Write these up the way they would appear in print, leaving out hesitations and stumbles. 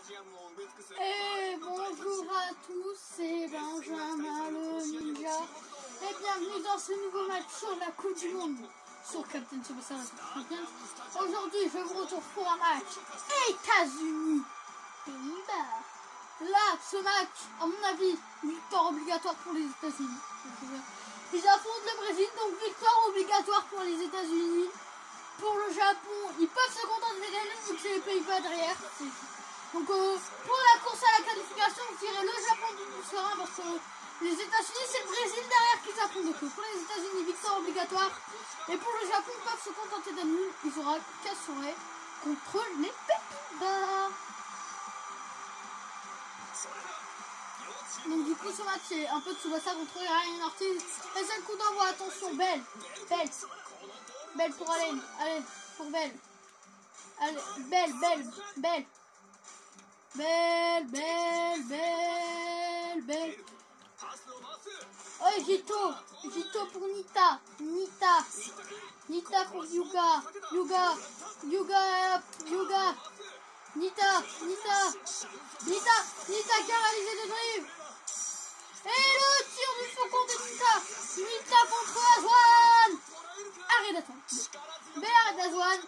Et bonjour à tous, c'est Benjamin le Ninja et bienvenue dans ce nouveau match sur la Coupe du Monde sur Captain Tsubasa. Aujourd'hui je vous retrouve pour un match États-Unis Pays-Bas. Là, ce match, à mon avis, victoire obligatoire pour les États-Unis. Ils affrontent le Brésil, donc victoire obligatoire pour les États-Unis. Pour le Japon, ils peuvent se contenter de gagner vu que c'est les Pays-Bas derrière. Donc pour la course à la qualification, je dirais le Japon du serein parce que les États-Unis c'est le Brésil derrière qui s'affrontent. Donc pour les États-Unis, victoire obligatoire. Et pour le Japon, ils peuvent se contenter d'un nul. Ils auront qu'à soirée contre les Pays-Bas. Donc du coup ce match c'est un peu de Tsubasa contre Ryan Ortiz. Et c'est le coup d'envoi, attention, Belle pour Allen, allez, pour Belle. Allez, Belle. Oh, Jito pour Nita pour Yuga. Nita qui a réalisé des drives. Et le tir du faucon de Nita contre Azwan. Arrête d'Azwan.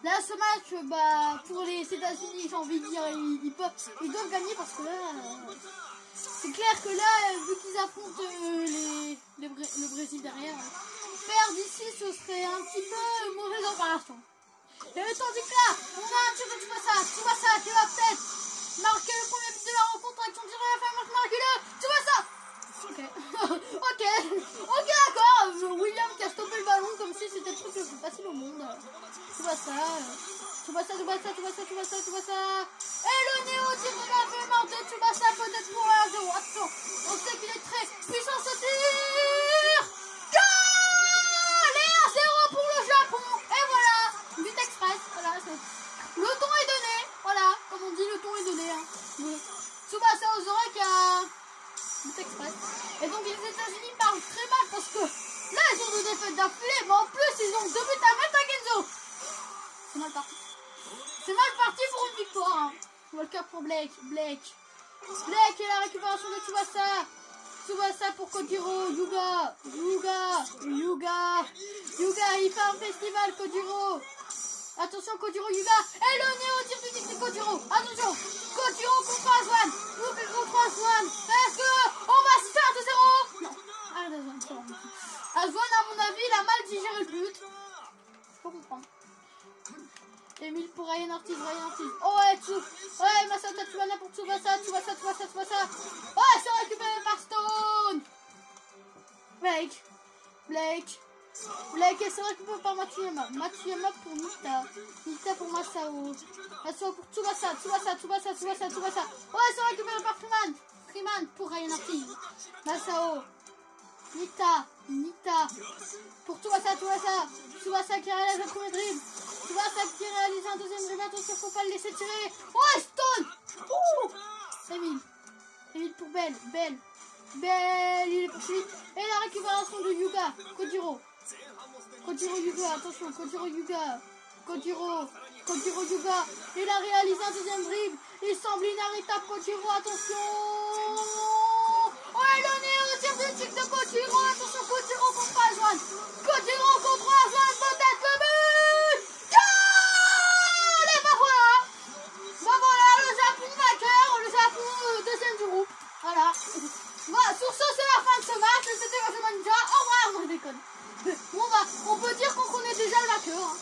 Là, ce match, pour les États-Unis, j'ai envie de dire, ils doivent gagner parce que là, c'est clair que là, vu qu'ils affrontent le Brésil derrière, perdre ici, ce serait un petit peu mauvaise opération. Et tandis que là, on a un tir de Tsubasa qui va peut-être marquer le premier but de la rencontre avec son tir à la fin, marquer le Tsubasa. Ok, d'accord. William qui a stoppé le ballon comme si c'était le truc le plus facile au monde. Tsubasa. Et le néo tir de la mémoire de Tsubasa peut-être pour 1-0. Attention, on sait qu'il est très puissant ce tir. Allez, 1-0 pour le Japon. Et voilà, but express. Voilà, le ton est donné. Voilà, comme on dit, le ton est donné. Tsubasa aux oreilles qui a but express. Et donc les États-Unis parlent très mal parce que là ils ont 2 défaites d'affilée, mais en plus ils ont 2 buts à mettre à Genzo. C'est mal parti. C'est mal parti pour une victoire. Hein. Walker pour Blake et la récupération de Tsubasa pour Kojiro. Yuga, il fait un festival Kojiro. Attention Kojiro, Yuga. Et le néo tir du tir de Kojiro. Attention, Kojiro contre Azwan. Yuga contre Azwan. Est-ce que on va se faire 2-0? Non. Azwan, à mon avis, il a mal digéré le but. Faut comprendre. Emile pour Ryan Ortiz. Oh ouais, Masato Tatsumana pour Tsubasa. Ouais, c'est récupéré par Stone. Blake, et c'est récupéré par Matsuyama pour Nita pour Masao pour Tsubasa. Ouais, c'est récupéré par Freeman pour Ryan Ortiz. Masao, Nita pour Tsubasa qui réalise un premier dribble. Tsubasa qui réalise un deuxième dribble. Attention, faut pas le laisser tirer. Ouais, Stone. Emile pour Belle, il est poursuivi. Et la récupération de Yuga. Kojiro Yuga, attention, Kojiro Yuga. Il a réalisé un deuxième dribble. Il semble inarrêtable, Kojiro, attention. Ouais, le néo tir de tic de Kojiro. Attention, Kojiro contre Azwan. Peut-être le but. Et voilà, le Japon vainqueur, le Japon deuxième du groupe. Voilà, sur ce, c'est la fin de ce match. C'était Benjamin Ninja. Au revoir, on déconne. On peut dire qu'on connaît déjà le vainqueur. Hein.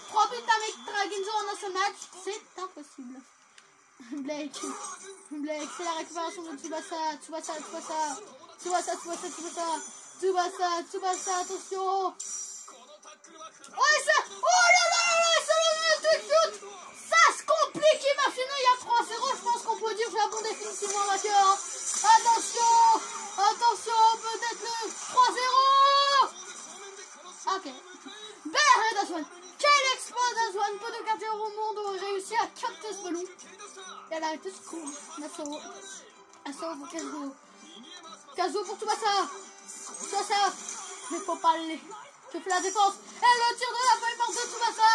3 buts avec Dragenzo en un seul match, c'est impossible. Blake, c'est la récupération de Tsubasa, attention. Oh là là, c'est le shoot. Ça se complique, imaginez, il y a 3-0, je pense qu'on peut dire Japon définitivement vainqueur. Attention, peut-être le 3-0. Ok. Belle d'Azwan. Quel exploit d'Azwan. Peu de quartiers au monde ont réussi à capter ce ballon. Et elle a arrêté ce coup. Masao pour Kazuo pour Tsubasa. Mais faut pas aller. Je fais la défense. Et le tir de la feuille par de Tsubasa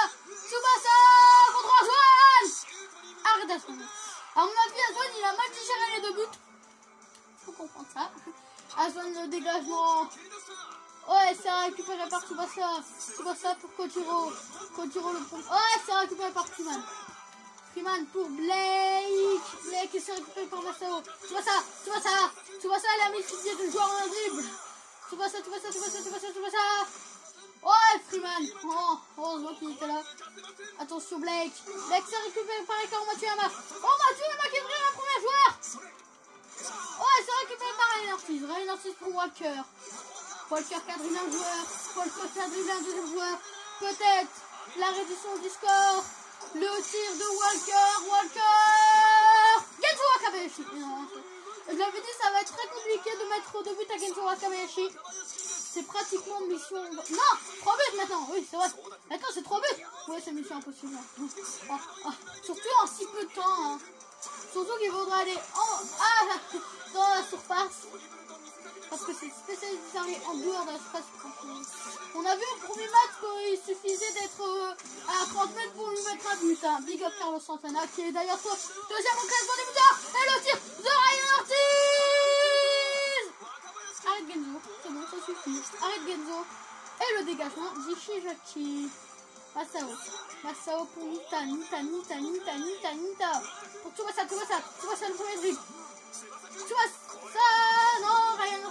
contre Azwan. À mon avis, Aswan, il a mal digéré les 2 buts. Faut comprendre ça. Aswan, le dégagement. Ouais, c'est récupéré par Tsubasa. Tsubasa pour Kojiro. Kojiro le prend. Ouais, c'est récupéré par Freeman. Freeman pour Blake. Blake est récupéré par Masao. Tsubasa. Tsubasa, il a mis ses pieds de joueur en dribble. Tsubasa. Ouais, Freeman. Oh, heureusement qu'il était là. Attention, Blake. Blake s'est récupéré par Ekaru Matsuyama. Oh, Matsuyama qui est vraiment le premier joueur. Ouais, c'est récupéré par Ryan Ortiz. Ryan Ortiz pour Walker. Walker qui a dribblé un joueur. Walker qui a dribblé un deuxième joueur. Peut-être la réduction du score. Le tir de Walker. Genzo Wakabayashi. Je l'avais dit, ça va être très compliqué de mettre 2 buts à Genzo Wakabayashi. C'est pratiquement mission... Non, 3 buts maintenant. Oui, c'est vrai. Maintenant, c'est 3 buts. Oui, c'est mission impossible. Surtout en si peu de temps. Hein. Surtout qu'il faudra aller dans la surface. Parce que c'est spécialisé en dehors de la surface. On a vu au premier match qu'il suffisait d'être à 30 mètres pour lui mettre un but. Hein. Big up Carlos Santana qui est d'ailleurs deuxième occasion des buteurs. Et le tir de Ryan Ortiz. Arrête Genzo. C'est bon, ça suffit. Arrête Genzo. Et le dégagement d'Ishizaki. Masao pour Nita. Pour Tsubasa le premier dribble. Tsubasa, non, Ryan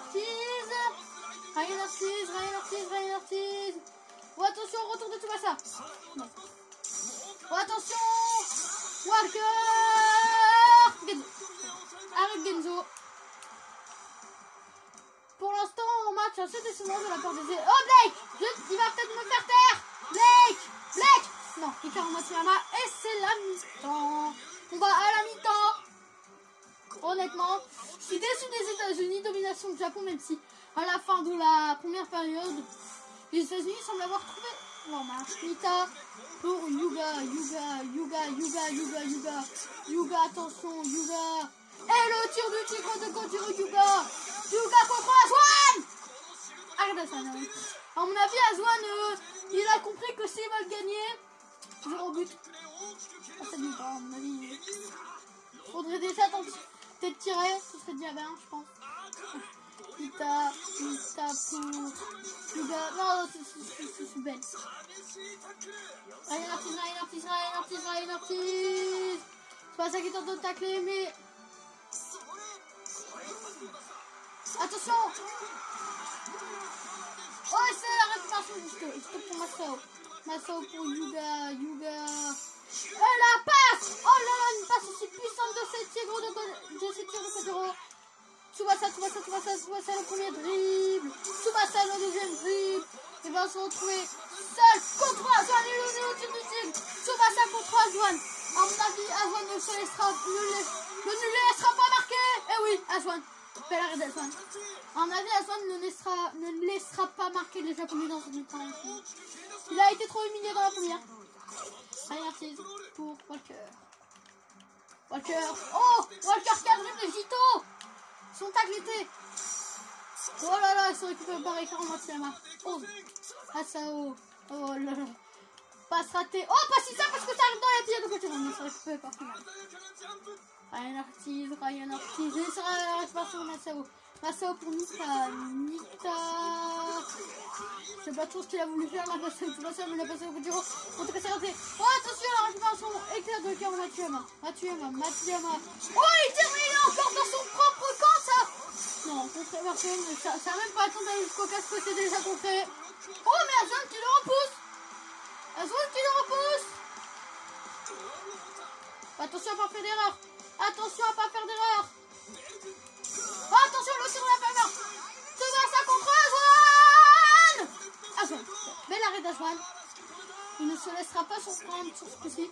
Ortiz. Oh, attention, retour de Tsubasa. Non. Oh, attention, Walker. Genzo. Arrête Genzo. Pour l'instant, on match assez décevant de la part des... Oh, Blake, il va peut-être me faire taire. Blake. Non, Ekaru Matsuyama. Et c'est la mi-temps. On va à la mi-temps. Honnêtement, je suis déçu des États-Unis. Domination du Japon, même si à la fin de la première période, les États-Unis semblent avoir trouvé normal. Nita pour Yuga, attention, Yuga. Et le tir du tigre de Kojiro Yuga contre Aswan. Arrête Aswan. À mon avis, Aswan, il a compris que s'ils veulent gagner, 0 but. Ça dit pas, à mon avis. Faudrait déjà peut-être tirer, ce serait déjà bien, je pense. Nita pour Yuga. Non, c'est belle. Ryan Ortiz. C'est pas ça qui tente de tacler, mais... Attention. Oh, c'est la récupération du stop pour Masao pour Yuga. Et la passe. Oh là là, une passe aussi puissante de ces tirs de Kojiro. Tsubasa le premier dribble. Tsubasa le deuxième dribble. Il va se retrouver seul contre Aswan. Et le tir du tigre. Tsubasa contre Aswan. À mon avis, Aswan ne le laissera pas marquer. Et oui, Aswan. Bel arrêt d'Aswan. À mon avis, Aswan ne laissera pas marquer les Japonais dans cette mi-temps. Il a été trop humilié dans la première. Ryan Ortiz pour Walker. Oh, Walker qui a dribblé les Jito. Son tacle était. Oh là là, ils sont récupérés par Ekaru Matsuyama. Oh, Masao. Oh là là. Passe ratée. Oh, pas si ça parce que ça arrive dans les pieds de côté. On ne se récupère pas. Ryan Ortiz. Et sera la récupération de Masao pour Nita. Je sais pas trop ce qu'il a voulu faire là, parce que mais il a passé au Kojiro. En tout cas, c'est raté. Oh, attention, la récupération éclair de Ekaru Matsuyama. Oh, il tire, mais il est encore dans son propre camp, ça. Non, contre personne, ça n'a même pas attendu d'aller jusqu'au casque, c'est déjà contré. Oh, mais Aswan qui le repousse. Attention à pas faire d'erreur. Oh, attention, le tir de la faveur. Tsubasa contre Aswan. Bel arrêt d'Aswan. Il ne se laissera pas surprendre sur ce coup-ci.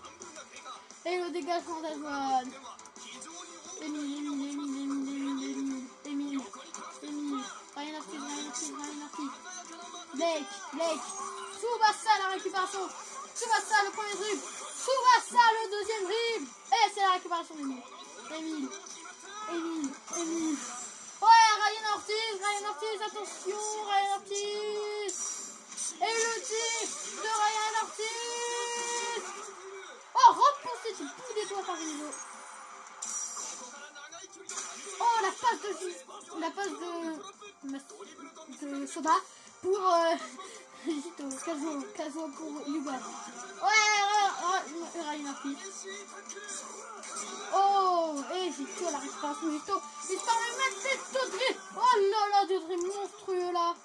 Et le dégagement d'Aswan. Émile. Ryan Ortiz. Blake. Tsubasa la récupération. Tsubasa le premier dribble. Tsubasa le deuxième dribble. Et c'est la récupération d'Émile. Ouais, Ryan Ortiz, attention, Ryan Ortiz. Et le tir de Ryan Ortiz. Oh, repoussé du bout des doigts par Rizzo. Oh, la passe de Soda pour Kazuo pour Yuga. Ouais, Ryan Murphy. Oh, et Zito, la récupération Zito. Il se permet même de Dream. Oh là là, de Dream monstrueux là.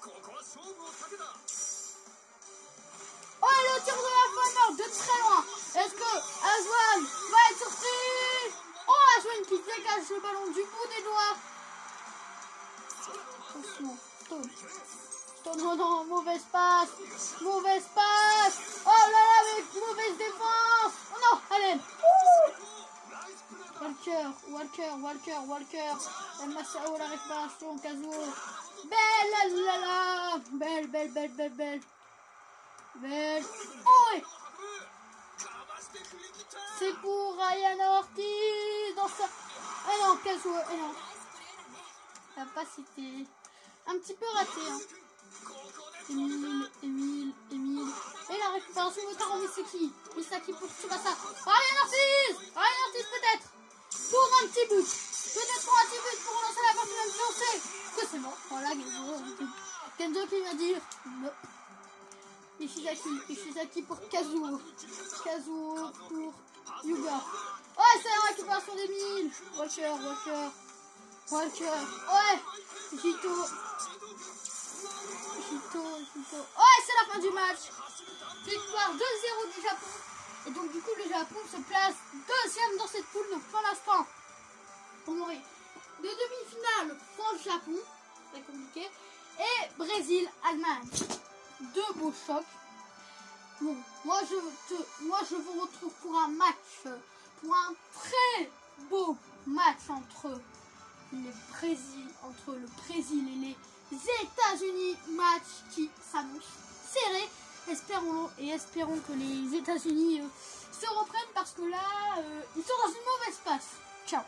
Oh, le tir de la Hammer de très loin. Est-ce que Aswan va être sorti? Oh, Aswan qui dégage le ballon du bout des doigts. Attention, Stone. Stone, non, mauvaise passe. Mauvaise passe. Oh là là, mais mauvaise défense. Oh non, allez. Walker. Masao, la récupération, Kazuo. Belle, là là. Belle. Oh, ouais. C'est pour Ryan Ortiz dans sa... Ah non, Kazuo, non. La passe était un petit peu ratée. Hein. Emile. Et la récupération de Taro Misaki. Misaki pour Tsubasa. Ryan Ortiz peut-être. Pour un petit but. Peut-être pour un petit but pour lancer la partie même lancée. Que c'est bon. Voilà, Kenzo qui va dire non. Ishizaki pour Kazuo. Kazuo pour Yuga. Oh, c'est la récupération d'Emile. Walker. Ouais. Jito. Oh, c'est la fin du match. Victoire 2-0 du Japon. Et donc du coup le Japon se place deuxième dans cette poule. Donc pour l'instant on aurait deux demi-finales France-Japon, très compliqué, et Brésil-Allemagne. Deux beaux chocs. Bon, moi je vous retrouve pour un très beau match entre le Brésil et les États-Unis, match qui s'annonce serré. Espérons que les États-Unis se reprennent parce que là, ils sont dans une mauvaise passe. Ciao.